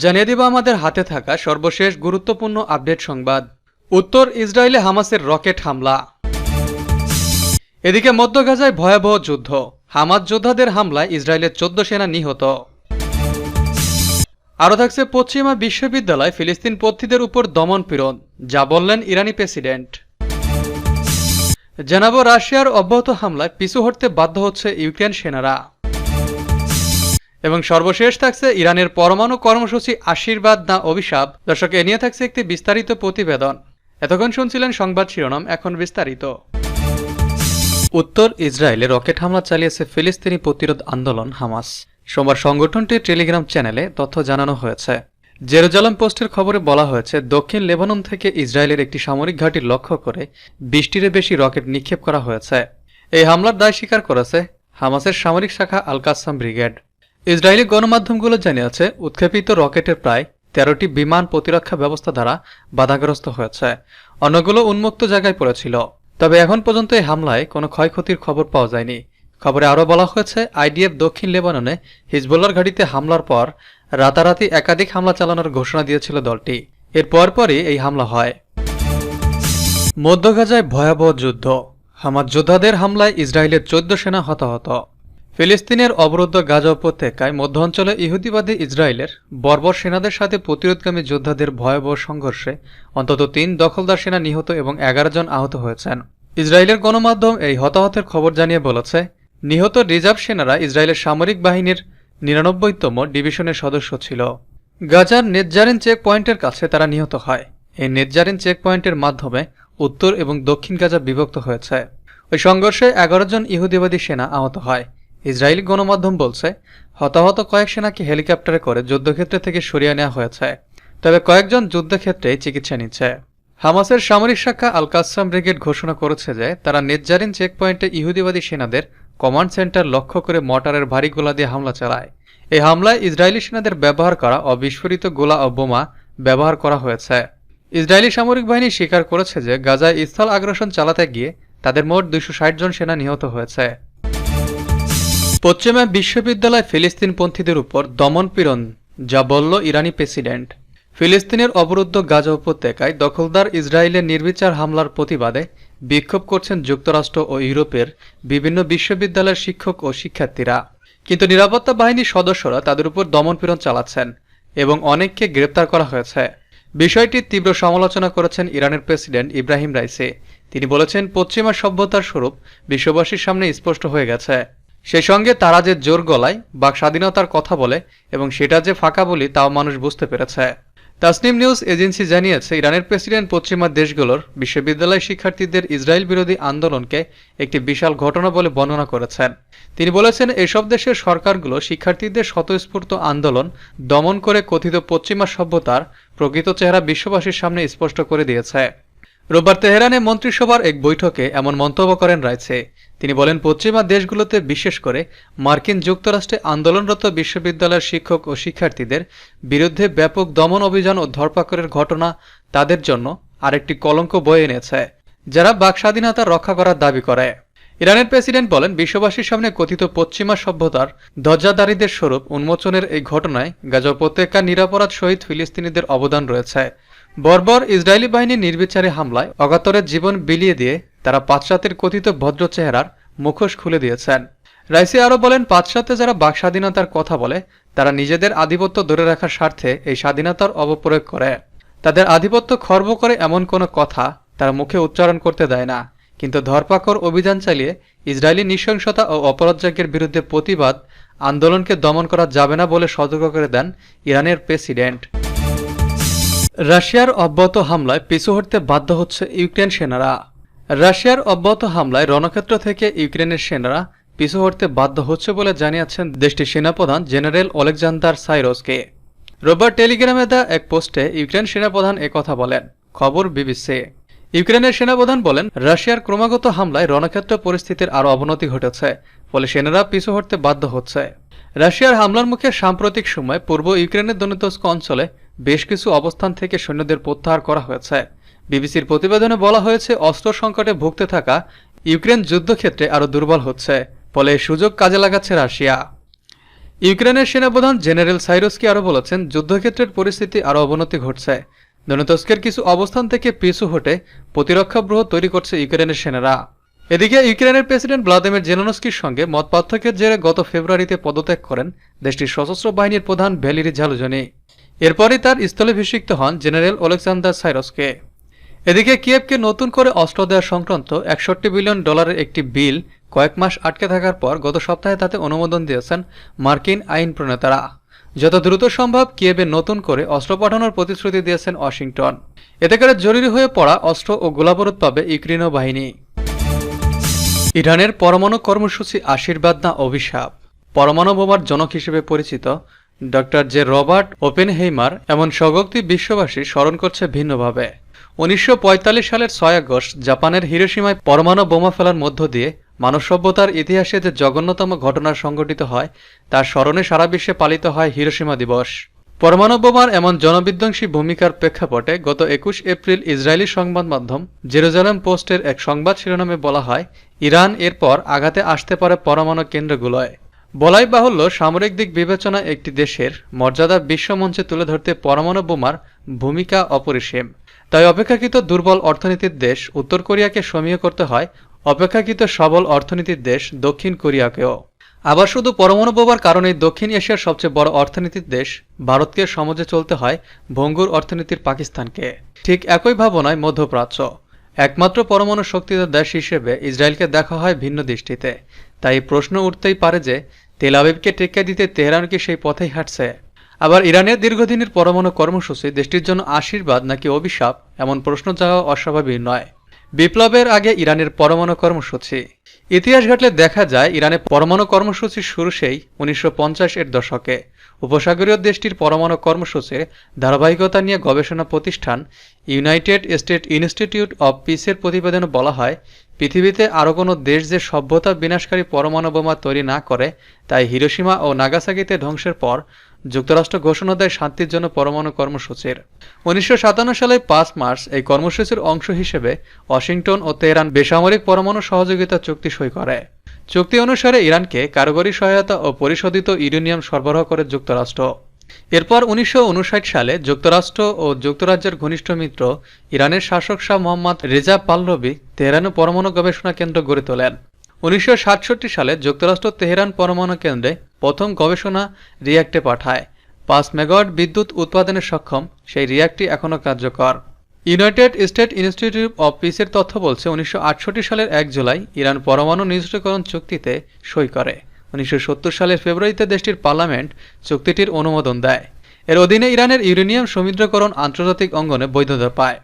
জানিয়ে দিব আমাদের হাতে থাকা সর্বশেষ গুরুত্বপূর্ণ আপডেট সংবাদ। উত্তর ইসরায়েলে হামাসের রকেট হামলা। এদিকে মধ্য গাজায় ভয়াবহ যুদ্ধ, হামাস যোদ্ধাদের হামলায় ইসরায়েলের 14 সেনা নিহত। আরও থাকছে পশ্চিমা বিশ্ববিদ্যালয় ফিলিস্তিন পন্থীদের উপর দমনপীড়ন, যা বললেন ইরানি প্রেসিডেন্ট। জানাবো রাশিয়ার অব্যাহত হামলায় পিছু হটতে বাধ্য হচ্ছে ইউক্রেন সেনারা। এবং সর্বশেষ থাকছে ইরানের পরমাণু কর্মসূচি আশীর্বাদ না অভিশাপ। দর্শক, এ নিয়ে থাকছে একটি বিস্তারিত প্রতিবেদন। এতক্ষণ শুনছিলেন সংবাদ শিরোনাম, এখন বিস্তারিত। উত্তর ইসরায়েলে রকেট হামলা চালিয়েছে ফিলিস্তিনি প্রতিরোধ আন্দোলন হামাস। সোমবার সংগঠনটির টেলিগ্রাম চ্যানেলে তথ্য জানানো হয়েছে। জেরুজালেম পোস্টের খবরে বলা হয়েছে, দক্ষিণ লেবানন থেকে ইসরায়েলের একটি সামরিক ঘাঁটি লক্ষ্য করে 20টিরও বেশি রকেট নিক্ষেপ করা হয়েছে। এই হামলার দায় স্বীকার করেছে হামাসের সামরিক শাখা আল কাসাম ব্রিগেড। ইসরায়েলি গণমাধ্যমগুলো জানিয়েছে, উৎক্ষেপিত রকেটের প্রায় 13টি বিমান প্রতিরক্ষা ব্যবস্থা দ্বারা বাধাগ্রস্ত হয়েছে, অন্যগুলো উন্মুক্ত জায়গায় পড়েছিল। তবে এখন পর্যন্ত এই হামলায় কোনো ক্ষয়ক্ষতির খবর পাওয়া যায়নি। খবরে আরও বলা হয়েছে, আইডিএফ দক্ষিণ লেবাননে হিজবুল্লাহর ঘাঁটিতে হামলার পর রাতারাতি একাধিক হামলা চালানোর ঘোষণা দিয়েছিল দলটি। এর পরপরই এই হামলা হয়। মধ্য গাজায় ভয়াবহ যুদ্ধ, হামাস যোদ্ধাদের হামলায় ইসরায়েলের 14 সেনা হতাহত। ফিলিস্তিনের অবরুদ্ধ গাজা উপত্যকায় মধ্য অঞ্চলে ইহুদিবাদী ইসরায়েলের বর্বর সেনাদের সাথে প্রতিরোধকামী যোদ্ধাদের ভয়াবহ সংঘর্ষে অন্তত 3 দখলদার সেনা নিহত এবং 11 জন আহত হয়েছেন। ইসরায়েলের গণমাধ্যম এই হতাহতের খবর জানিয়ে বলেছে, নিহত রিজার্ভ সেনারা ইসরায়েলের সামরিক বাহিনীর 99তম ডিভিশনের সদস্য ছিল। গাজার নেতজারিন চেক পয়েন্টের কাছে তারা নিহত হয়। এই নেতজারিন চেক পয়েন্টের মাধ্যমে উত্তর এবং দক্ষিণ গাজা বিভক্ত হয়েছে। ওই সংঘর্ষে 11 জন ইহুদিবাদী সেনা আহত হয়। ইসরায়েলি গণমাধ্যম বলছে, হতাহত কয়েক সেনাকে হেলিকপ্টারে করে যুদ্ধক্ষেত্র থেকে সরিয়ে নেওয়া হয়েছে, তবে কয়েকজন যুদ্ধক্ষেত্রেই চিকিৎসা নিচ্ছে। হামাসের সামরিক শাখা আল কাসাম ব্রিগেড ঘোষণা করেছে যে তারা নেতজারিন চেকপয়েন্টে ইহুদিবাদী সেনাদের কমান্ড সেন্টার লক্ষ্য করে মর্টারের ভারী গোলা দিয়ে হামলা চালায়। এই হামলায় ইসরায়েলি সেনাদের ব্যবহার করা অবিস্ফোরিত গোলা ও বোমা ব্যবহার করা হয়েছে। ইসরায়েলি সামরিক বাহিনী স্বীকার করেছে যে গাজায় স্থল আগ্রাসন চালাতে গিয়ে তাদের মোট 260 জন সেনা নিহত হয়েছে। পশ্চিমা বিশ্ববিদ্যালয় ফিলিস্তিনপন্থীদের উপর দমনপীড়ন, যা বলল ইরানি প্রেসিডেন্ট। ফিলিস্তিনের অবরুদ্ধ গাজা উপত্যকায় দখলদার ইসরায়েলের নির্বিচার হামলার প্রতিবাদে বিক্ষোভ করছেন যুক্তরাষ্ট্র ও ইউরোপের বিভিন্ন বিশ্ববিদ্যালয়ের শিক্ষক ও শিক্ষার্থীরা। কিন্তু নিরাপত্তা বাহিনীর সদস্যরা তাদের উপর দমনপীড়ন চালাচ্ছেন এবং অনেককে গ্রেপ্তার করা হয়েছে। বিষয়টির তীব্র সমালোচনা করেছেন ইরানের প্রেসিডেন্ট ইব্রাহিম রাইসি। তিনি বলেছেন, পশ্চিমা সভ্যতার স্বরূপ বিশ্ববাসীর সামনে স্পষ্ট হয়ে গেছে। সেই সঙ্গে তারা যে জোর গলায় বাক স্বাধীনতার কথা বলে এবং সেটা যে ফাঁকা বলি তাও মানুষ বুঝতে পেরেছে। তাসনিম নিউজ এজেন্সি জানিয়েছে, ইরানের প্রেসিডেন্ট পশ্চিমা দেশগুলোর বিশ্ববিদ্যালয় শিক্ষার্থীদের ইসরায়েল বিরোধী আন্দোলনকে একটি বিশাল ঘটনা বলে বর্ণনা করেছেন। তিনি বলেছেন, এসব দেশের সরকারগুলো শিক্ষার্থীদের স্বতঃস্ফূর্ত আন্দোলন দমন করে কথিত পশ্চিমা সভ্যতার প্রকৃত চেহারা বিশ্ববাসীর সামনে স্পষ্ট করে দিয়েছে। রোববার তেহরানে মন্ত্রিসভার এক বৈঠকে এমন মন্তব্য করেন রাইসি। তিনি বলেন, পশ্চিমা দেশগুলোতে বিশেষ করে মার্কিন যুক্তরাষ্ট্রে আন্দোলনরত বিশ্ববিদ্যালয়ের শিক্ষক ও শিক্ষার্থীদের বিরুদ্ধে ব্যাপক দমন অভিযান ও ধরপাকড়ের ঘটনা তাদের জন্য আরেকটি কলঙ্ক বয়ে এনেছে, যারা বাক স্বাধীনতা রক্ষা করার দাবি করে। ইরানের প্রেসিডেন্ট বলেন, বিশ্ববাসীর সামনে কথিত পশ্চিমা সভ্যতার ধ্বজাধারীদের স্বরূপ উন্মোচনের এই ঘটনায় গাজা উপত্যকার নিরপরাধ শহীদ ফিলিস্তিনিদের অবদান রয়েছে। বর্বর ইসরায়েলি বাহিনীর নির্বিচারে হামলায় অগাতরের জীবন বিলিয়ে দিয়ে তারা পাশ্চাত্যের কথিত ভদ্র চেহারার মুখোশ খুলে দিয়েছেন। রাইসি আরও বলেন, পাশ্চাত্যে যারা বাক স্বাধীনতার কথা বলে তারা নিজেদের আধিপত্য ধরে রাখার স্বার্থে এই স্বাধীনতার অপপ্রয়োগ করে। তাদের আধিপত্য খর্ব করে এমন কোনো কথা তারা মুখে উচ্চারণ করতে দেয় না, কিন্তু ধরপাকড় অভিযান চালিয়ে ইসরায়েলি নৃশংসতা ও অপরাধযজ্ঞের বিরুদ্ধে প্রতিবাদ আন্দোলনকে দমন করা যাবে না বলে সতর্ক করে দেন ইরানের প্রেসিডেন্ট। রাশিয়ার অব্যাহত হামলায় পিছু হটতে বাধ্য হচ্ছে ইউক্রেন সেনারা। রাশিয়ার অব্যাহত হামলায় রণক্ষেত্র থেকে ইউক্রেনের সেনারা পিছু হটতে বাধ্য হচ্ছে বলে জানিয়েছেন দেশটির সেনাপ্রধান জেনারেল ওলেকজান্দার সাইরোসকে। রোববার টেলিগ্রামে দেওয়া এক পোস্টে ইউক্রেন সেনাপ্রধান একথা বলেন। খবর বিবিসি। ইউক্রেনের সেনাপ্রধান বলেন, রাশিয়ার ক্রমাগত হামলায় রণক্ষেত্র পরিস্থিতির আরও অবনতি ঘটেছে, ফলে সেনারা পিছু হটতে বাধ্য হচ্ছে। রাশিয়ার হামলার মুখে সাম্প্রতিক সময় পূর্ব ইউক্রেনের দনিতস্ক অঞ্চলে বেশ কিছু অবস্থান থেকে সৈন্যদের প্রত্যাহার করা হয়েছে। বিবিসির প্রতিবেদনে বলা হয়েছে, অস্ত্র সংকটে ভুগতে থাকা ইউক্রেন যুদ্ধক্ষেত্রে আরও দুর্বল হচ্ছে, ফলে এই সুযোগ কাজে লাগাচ্ছে রাশিয়া। ইউক্রেনের সেনাপ্রধান জেনারেল সাইরস্কি আরও বলেছেন, যুদ্ধক্ষেত্রের পরিস্থিতি আরও অবনতি ঘটছে। দনেতস্কের কিছু অবস্থান থেকে পিছু হটে প্রতিরক্ষা ব্যূহ তৈরি করছে ইউক্রেনের সেনারা। এদিকে ইউক্রেনের প্রেসিডেন্ট ভ্লাদিমির জেলেনস্কির সঙ্গে মত পার্থক্যের জেরে গত ফেব্রুয়ারিতে পদত্যাগ করেন দেশটির সশস্ত্র বাহিনীর প্রধান ভ্যালেরি ঝালুজনি। এরপরই তার স্থলাভিষিক্ত হন জেনারেল ওলেকজান্ডার সাইরস্কে। এদিকে কিয়েভকে নতুন করে অস্ত্র দেওয়া সংক্রান্ত $61 বিলিয়ন একটি বিল কয়েক মাস আটকে থাকার পর গত সপ্তাহে তাতে অনুমোদন দিয়েছেন মার্কিন আইন প্রণেতারা। যত দ্রুত সম্ভব কিয়েভে নতুন করে অস্ত্র পাঠানোর প্রতিশ্রুতি দিয়েছেন ওয়াশিংটন। এতে করে জরুরি হয়ে পড়া অস্ত্র ও গোলাবারুদ পাবে ইউক্রেনীয় বাহিনী। ইরানের পরমাণু কর্মসূচি আশীর্বাদ না অভিশাপ? পরমাণু বোমার জনক হিসেবে পরিচিত ডক্টর জে রবার্ট ওপেনহেইমার এমন স্বগক্তি বিশ্ববাসী স্মরণ করছে ভিন্নভাবে। 1945 সালের 6 আগস্ট জাপানের হিরোশিমায় পরমাণু বোমা ফেলার মধ্য দিয়ে মানব সভ্যতার ইতিহাসে যে জঘন্যতম ঘটনা সংঘটিত হয় তার স্মরণে সারা বিশ্বে পালিত হয় হিরোশিমা দিবস। পরমাণু বোমার এমন জনবিধ্বংসী ভূমিকার প্রেক্ষাপটে গত 21 এপ্রিল ইসরায়েলি সংবাদ মাধ্যম জেরুজালেম পোস্টের এক সংবাদ শিরোনামে বলা হয়, ইরান এরপর আঘাতে আসতে পারে পরমাণু কেন্দ্রগুলোয়। বলাই বাহুল্য, সামরিক দিক বিবেচনায় একটি দেশের মর্যাদা বিশ্বমঞ্চে তুলে ধরতে পরমাণু বোমার ভূমিকা অপরিসীম। তাই অপেক্ষাকৃত দুর্বল অর্থনীতির দেশ উত্তর কোরিয়াকে সমীহ করতে হয় অপেক্ষাকৃত সবল অর্থনীতির দেশ দক্ষিণ কোরিয়াকেও। আবার শুধু পরমাণু বোমার কারণেই দক্ষিণ এশিয়ার সবচেয়ে বড় অর্থনীতির দেশ ভারতকে সমঝে চলতে হয় ভঙ্গুর অর্থনীতির পাকিস্তানকে। ঠিক একই ভাবনায় মধ্যপ্রাচ্য। একমাত্র পরমাণু শক্তিধর দেশ হিসেবে ইসরায়েলকে দেখা হয় ভিন্ন দৃষ্টিতে। তাই প্রশ্ন উঠতেই পারে যে তেল আবিবকে টেক্কা দিতে তেহরান কি সেই পথেই হাঁটছে? আবার ইরানের দীর্ঘদিনের পরমাণু কর্মসূচি দেশটির জন্য আশীর্বাদ নাকি অভিশাপ, এমন প্রশ্ন যাওয়া অস্বাভাবিক নয়। বিপ্লবের আগে ইরানের পরমাণু কর্মসূচি ইতিহাস ঘাটলে দেখা যায় ইরানের পরমাণু কর্মসূচির শুরু সেই 1950-এর দশকে। উপসাগরীয় দেশটির পরমাণু কর্মসূচির ধারাবাহিকতা নিয়ে গবেষণা প্রতিষ্ঠান ইউনাইটেড স্টেট ইনস্টিটিউট অব পিসের প্রতিবেদনে বলা হয়, পৃথিবীতে আরও কোনো দেশ যে সভ্যতা বিনাশকারী পরমাণু বোমা তৈরি না করে, তাই হিরোশিমা ও নাগাসাকিতে ধ্বংসের পর যুক্তরাষ্ট্র ঘোষণা দেয় শান্তির জন্য পরমাণু কর্মসূচির। 1957 সালে 5 মার্চ এই কর্মসূচির অংশ হিসেবে ওয়াশিংটন ও তেহরান বেসামরিক পরমাণু সহযোগিতা চুক্তি সই করে। চুক্তি অনুসারে ইরানকে কারিগরি সহায়তা ও পরিশোধিত ইউরেনিয়াম সরবরাহ করে যুক্তরাষ্ট্র। এরপর 1959 সালে যুক্তরাষ্ট্র ও যুক্তরাজ্যের ঘনিষ্ঠ মিত্র ইরানের শাসক শাহ মোহাম্মদ রেজা পাহলভি তেহরানে পরমাণু গবেষণা কেন্দ্র গড়ে তোলেন। 1967 সালে যুক্তরাষ্ট্র তেহরান পরমাণু কেন্দ্রে প্রথম গবেষণা রিয়্যাক্টে পাঠায়। 5 মেগাওয়াট বিদ্যুৎ উৎপাদনে সক্ষম সেই রিয়্যাক্টটি এখনও কার্যকর। ইউনাইটেড স্টেট ইনস্টিটিউট অব পিসের তথ্য বলছে 1968 সালের 1 জুলাই ইরান পরমাণু নিরস্ত্রীকরণ চুক্তিতে সই করে। 1970 সালের ফেব্রুয়ারিতে দেশটির পার্লামেন্ট চুক্তিটির অনুমোদন দেয়। এর অধীনে ইরানের ইউরেনিয়াম সমৃদ্ধকরণ আন্তর্জাতিক অঙ্গনে বৈধতা পায়।